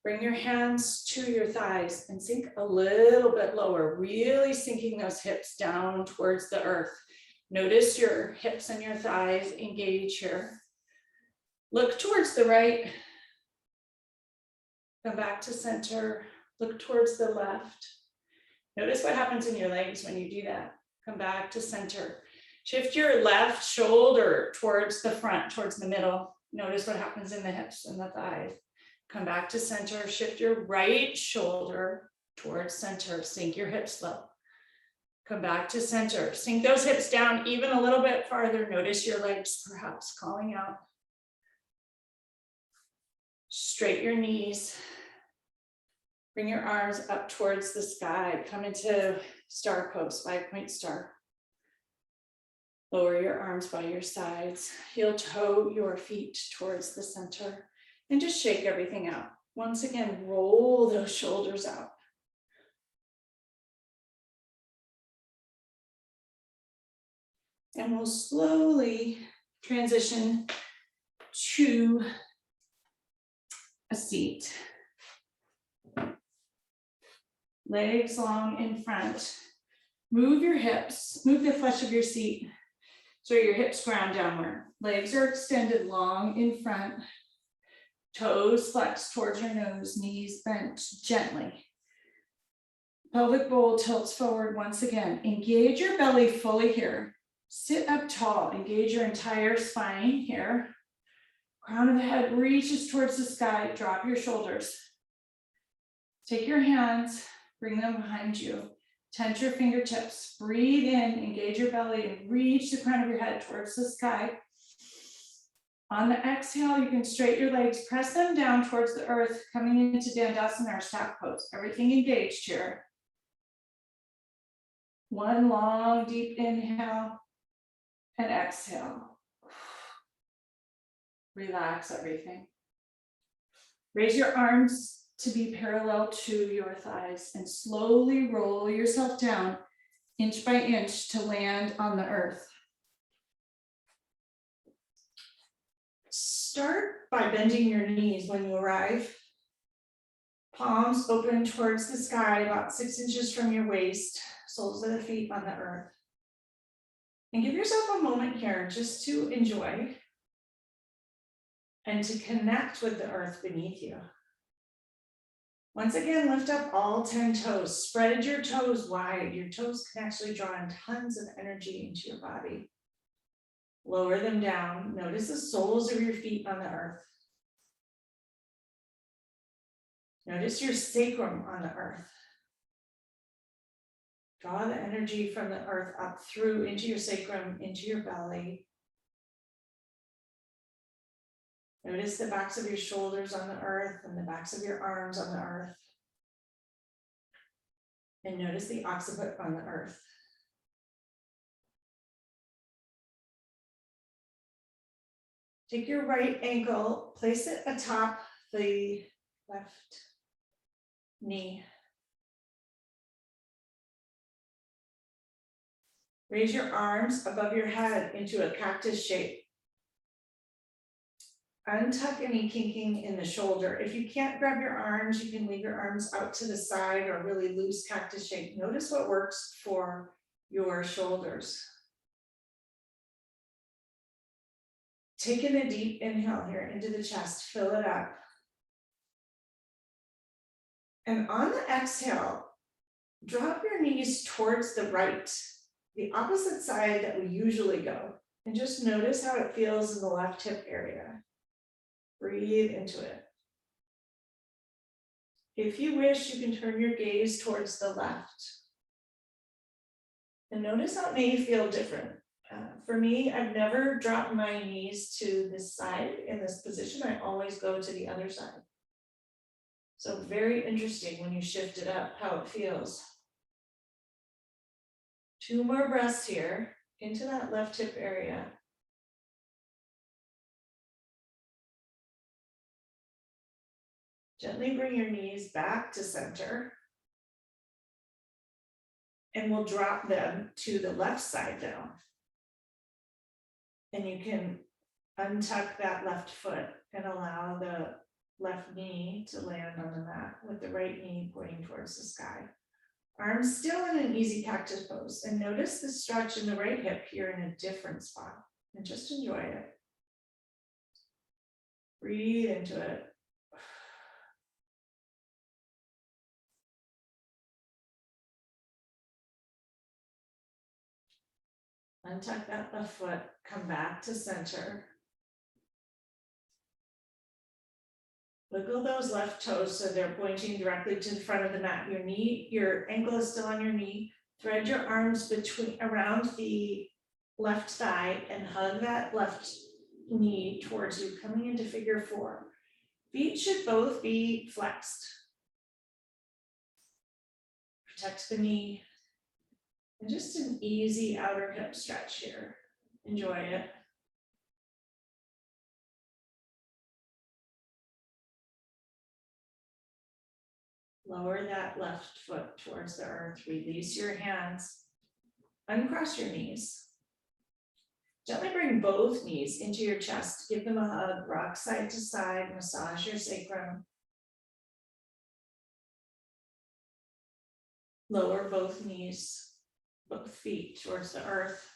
Bring your hands to your thighs and sink a little bit lower, really sinking those hips down towards the earth. Notice your hips and your thighs engage here. Look towards the right. Come back to center. Look towards the left. Notice what happens in your legs when you do that. Come back to center. Shift your left shoulder towards the front, towards the middle. Notice what happens in the hips and the thighs. Come back to center. Shift your right shoulder towards center. Sink your hips low. Come back to center. Sink those hips down even a little bit farther. Notice your legs perhaps calling out. Straight your knees. Bring your arms up towards the sky. Come into star pose, 5-point star. Lower your arms by your sides. Heel toe your feet towards the center. And just shake everything out. Once again, roll those shoulders out. And we'll slowly transition to a seat. Legs long in front. Move your hips, move the flesh of your seat so your hips ground downward. Legs are extended long in front. Toes flexed towards your nose, knees bent gently. Pelvic bowl tilts forward once again. Engage your belly fully here. Sit up tall, engage your entire spine here. Crown of the head reaches towards the sky, drop your shoulders. Take your hands, bring them behind you. Tense your fingertips, breathe in, engage your belly, and reach the crown of your head towards the sky. On the exhale, you can straighten your legs, press them down towards the earth, coming into Dandasana or stack pose. Everything engaged here. One long, deep inhale and exhale. Relax everything. Raise your arms to be parallel to your thighs and slowly roll yourself down inch by inch to land on the earth. Start by bending your knees when you arrive. Palms open towards the sky, about 6 inches from your waist, soles of the feet on the earth. And give yourself a moment here just to enjoy and to connect with the earth beneath you. Once again, lift up all 10 toes. Spread your toes wide. Your toes can actually draw in tons of energy into your body. Lower them down. Notice the soles of your feet on the earth. Notice your sacrum on the earth. Draw the energy from the earth up through into your sacrum, into your belly. Notice the backs of your shoulders on the earth and the backs of your arms on the earth. And notice the occiput on the earth. Take your right ankle, place it atop the left knee. Raise your arms above your head into a cactus shape. Untuck any kinking in the shoulder. If you can't grab your arms, you can leave your arms out to the side or really loose cactus shape. Notice what works for your shoulders. Take in a deep inhale here into the chest, fill it up. And on the exhale, drop your knees towards the right, the opposite side that we usually go. And just notice how it feels in the left hip area. Breathe into it. If you wish, you can turn your gaze towards the left. And notice how it may feel different. For me, I've never dropped my knees to this side in this position. I always go to the other side. So very interesting when you shift it up, how it feels. 2 more breaths here into that left hip area. Gently bring your knees back to center. And we'll drop them to the left side now. And you can untuck that left foot and allow the left knee to land on the mat with the right knee pointing towards the sky. Arms still in an easy cactus pose. And notice the stretch in the right hip here in a different spot. And just enjoy it. Breathe into it. Untuck that left foot, come back to center. Wiggle those left toes so they're pointing directly to the front of the mat. Your ankle is still on your knee. Thread your arms around the left thigh and hug that left knee towards you, coming into figure 4. Feet should both be flexed. Protect the knee. And just an easy outer hip stretch here. Enjoy it. Lower that left foot towards the earth. Release your hands. Uncross your knees. Gently bring both knees into your chest. Give them a hug. Rock side to side. Massage your sacrum. Lower both knees, both feet towards the earth.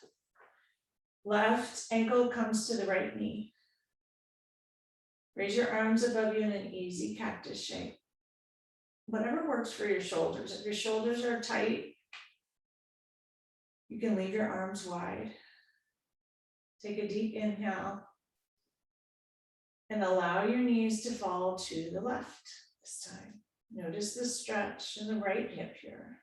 Left ankle comes to the right knee. Raise your arms above you in an easy cactus shape. Whatever works for your shoulders. If your shoulders are tight, you can leave your arms wide. Take a deep inhale and allow your knees to fall to the left this time. Notice the stretch in the right hip here.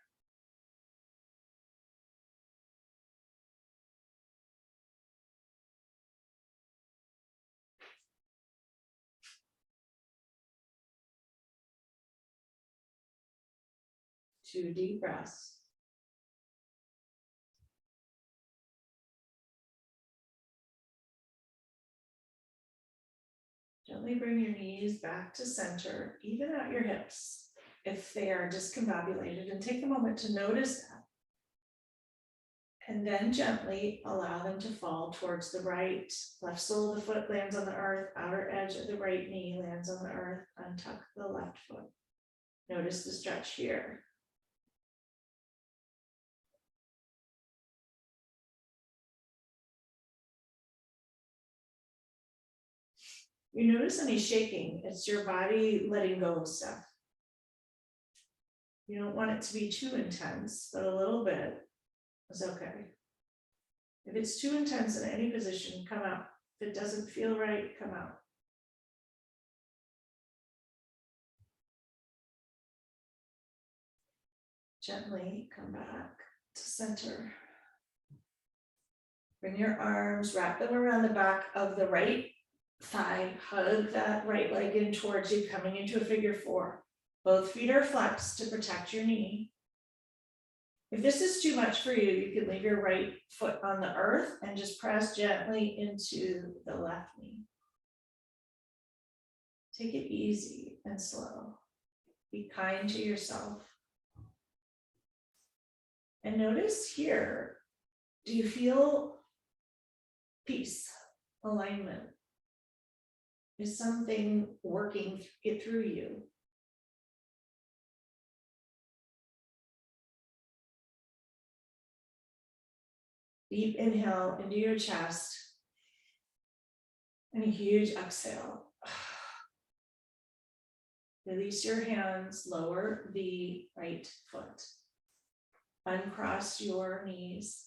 Two deep breaths. Gently bring your knees back to center, even out your hips if they are discombobulated, and take a moment to notice that. And then gently allow them to fall towards the right. Left sole of the foot lands on the earth, outer edge of the right knee lands on the earth. Untuck the left foot. Notice the stretch here. You notice any shaking, it's your body letting go of stuff. You don't want it to be too intense, but a little bit is okay. If it's too intense in any position, come out. If it doesn't feel right, come out. Gently come back to center. Bring your arms, wrap them around the back of the right thigh, hug that right leg in towards you, coming into a figure four. Both feet are flexed to protect your knee. If this is too much for you, you can leave your right foot on the earth and just press gently into the left knee. Take it easy and slow. Be kind to yourself. And notice here, do you feel peace, alignment? Is something working it through you? Deep inhale into your chest and a huge exhale. Release your hands, lower the right foot. Uncross your knees.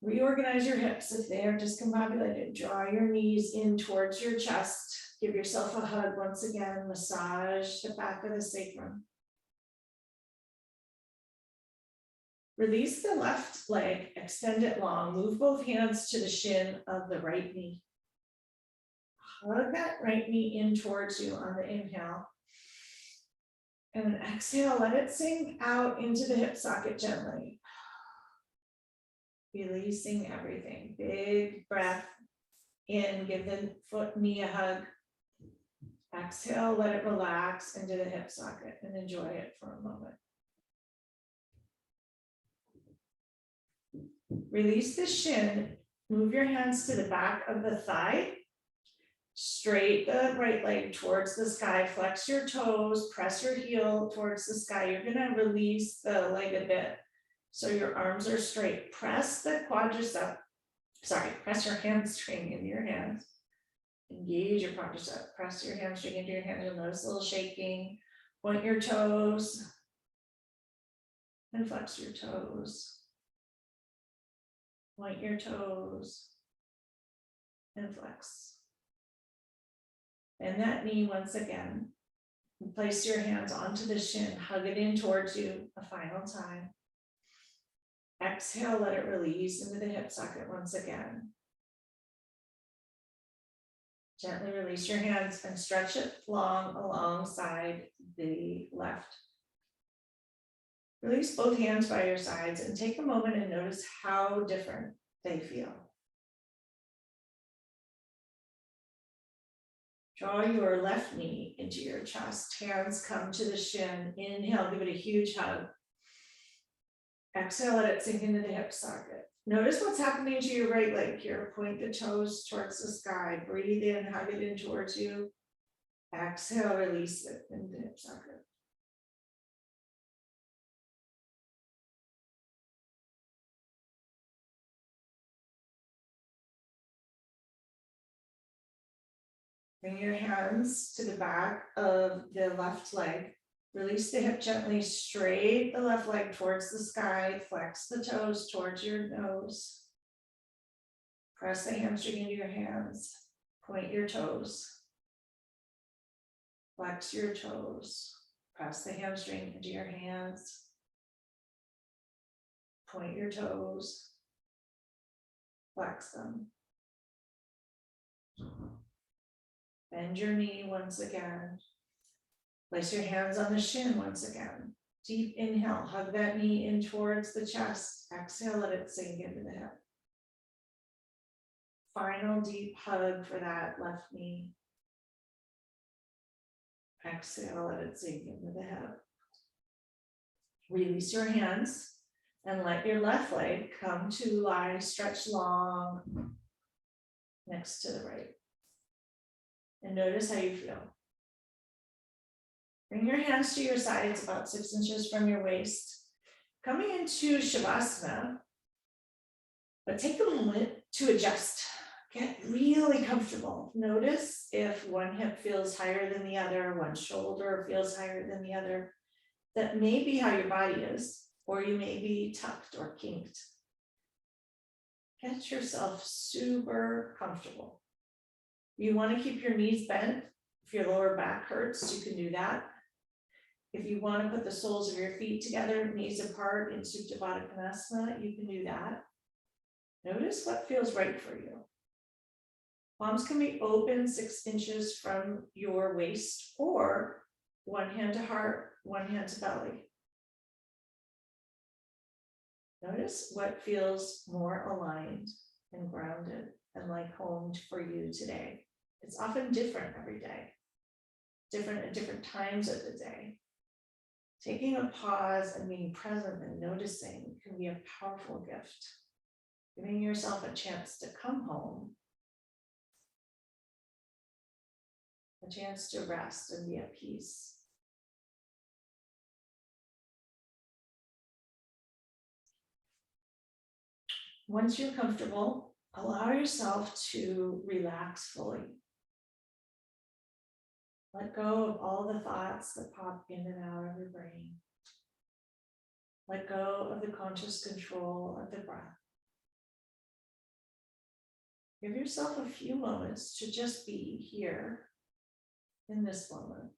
Reorganize your hips if they are discombobulated. Draw your knees in towards your chest. Give yourself a hug once again. Massage the back of the sacrum. Release the left leg, extend it long. Move both hands to the shin of the right knee. Hug that right knee in towards you on the inhale. And then exhale, let it sink out into the hip socket gently. Releasing everything. Big breath in, give the foot knee a hug. Exhale, let it relax into the hip socket and enjoy it for a moment. Release the shin, move your hands to the back of the thigh. Straight the right leg towards the sky, flex your toes, press your heel towards the sky. You're gonna release the leg a bit so your arms are straight. Press the quadricep, press your hamstring into your hands. Engage your quadricep, press your hamstring into your hands. You'll notice a little shaking. Point your toes and flex your toes. Point your toes and flex. Bend that knee once again. And place your hands onto the shin. Hug it in towards you a final time. Exhale, let it release into the hip socket once again. Gently release your hands and stretch it long alongside the left. Release both hands by your sides and take a moment and notice how different they feel. Draw your left knee into your chest. Hands come to the shin. Inhale, give it a huge hug. Exhale, let it sink into the hip socket. Notice what's happening to your right leg here. Point the toes towards the sky. Breathe in, hug it in towards you. Exhale, release it into the hip socket. Bring your hands to the back of the left leg. Release the hip gently, straight the left leg towards the sky. Flex the toes towards your nose. Press the hamstring into your hands. Point your toes. Flex your toes. Press the hamstring into your hands. Point your toes. Flex them. Bend your knee once again. Place your hands on the shin once again. Deep inhale, hug that knee in towards the chest. Exhale, let it sink into the hip. Final deep hug for that left knee. Exhale, let it sink into the hip. Release your hands and let your left leg come to lie stretched long next to the right. And notice how you feel. Bring your hands to your sides about 6 inches from your waist. Coming into Shavasana, but take a moment to adjust. Get really comfortable. Notice if one hip feels higher than the other, one shoulder feels higher than the other. That may be how your body is, or you may be tucked or kinked. Get yourself super comfortable. You want to keep your knees bent. If your lower back hurts, you can do that. If you want to put the soles of your feet together, knees apart in Supta Baddha Konasana, you can do that. Notice what feels right for you. Palms can be open 6 inches from your waist, or one hand to heart, one hand to belly. Notice what feels more aligned and grounded and like home for you today. It's often different every day, different at different times of the day. Taking a pause and being present and noticing can be a powerful gift. Giving yourself a chance to come home, a chance to rest and be at peace. Once you're comfortable, allow yourself to relax fully. Let go of all the thoughts that pop in and out of your brain. Let go of the conscious control of the breath. Give yourself a few moments to just be here in this moment.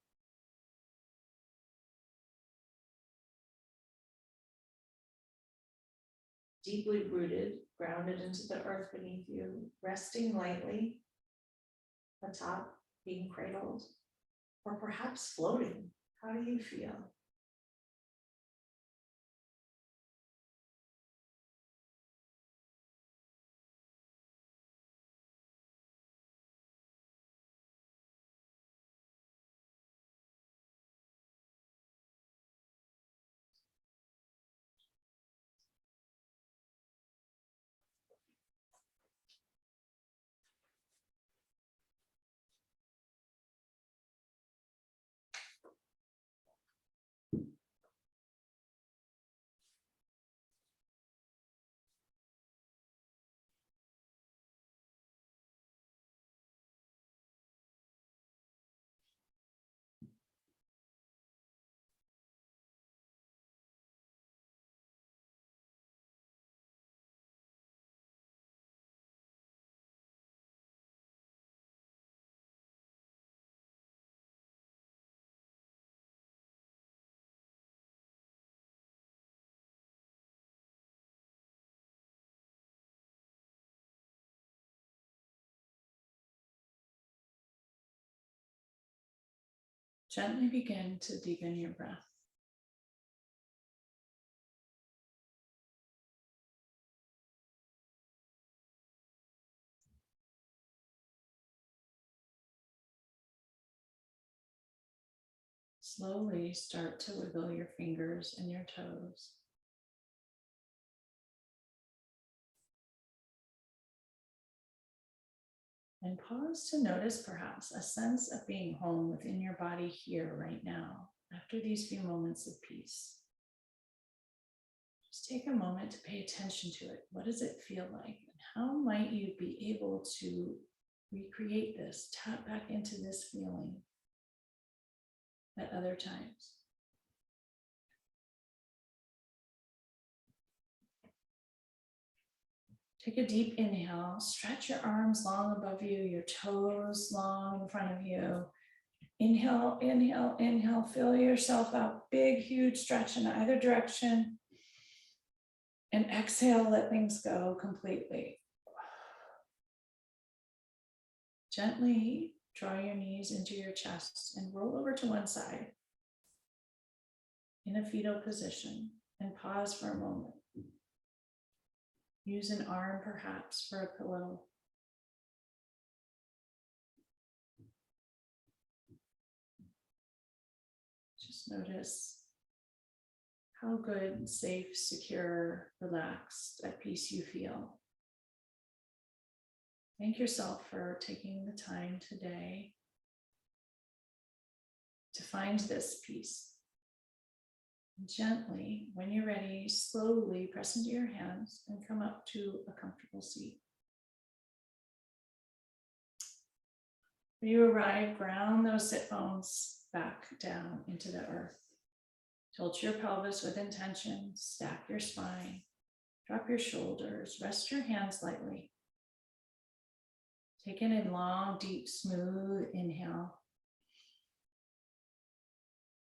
Deeply rooted, grounded into the earth beneath you, resting lightly atop, being cradled, or perhaps floating. How do you feel? Gently begin to deepen your breath. Slowly start to wiggle your fingers and your toes. And pause to notice perhaps a sense of being home within your body here right now, after these few moments of peace. Just take a moment to pay attention to it. What does it feel like? And how might you be able to recreate this, tap back into this feeling at other times? Take a deep inhale, stretch your arms long above you, your toes long in front of you. Inhale, inhale, inhale, fill yourself out, big, huge stretch in either direction. And exhale, let things go completely. Gently draw your knees into your chest and roll over to one side in a fetal position and pause for a moment. Use an arm perhaps for a pillow. Just notice how good, safe, secure, relaxed, at peace you feel. Thank yourself for taking the time today to find this peace. Gently, when you're ready, slowly press into your hands and come up to a comfortable seat. When you arrive, ground those sit bones back down into the earth. Tilt your pelvis with intention, stack your spine, drop your shoulders, rest your hands lightly. Take in a long, deep, smooth inhale.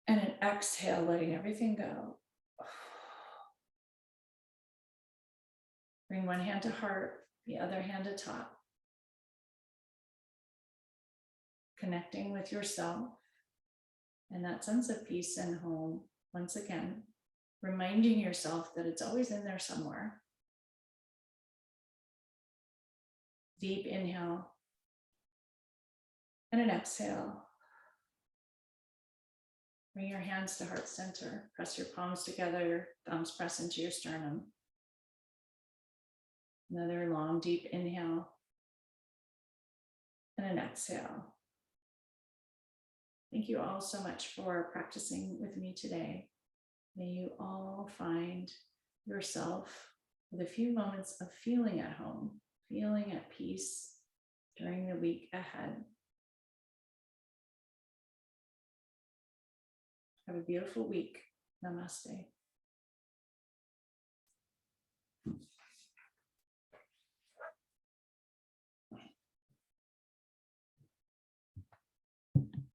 And an exhale, letting everything go. Bring one hand to heart, the other hand to top. Connecting with yourself and that sense of peace and home. Once again, reminding yourself that it's always in there somewhere. Deep inhale and an exhale. Bring your hands to heart center. Press your palms together, thumbs press into your sternum. Another long, deep inhale and an exhale. Thank you all so much for practicing with me today. May you all find yourself with a few moments of feeling at home, feeling at peace during the week ahead. Have a beautiful week. Namaste.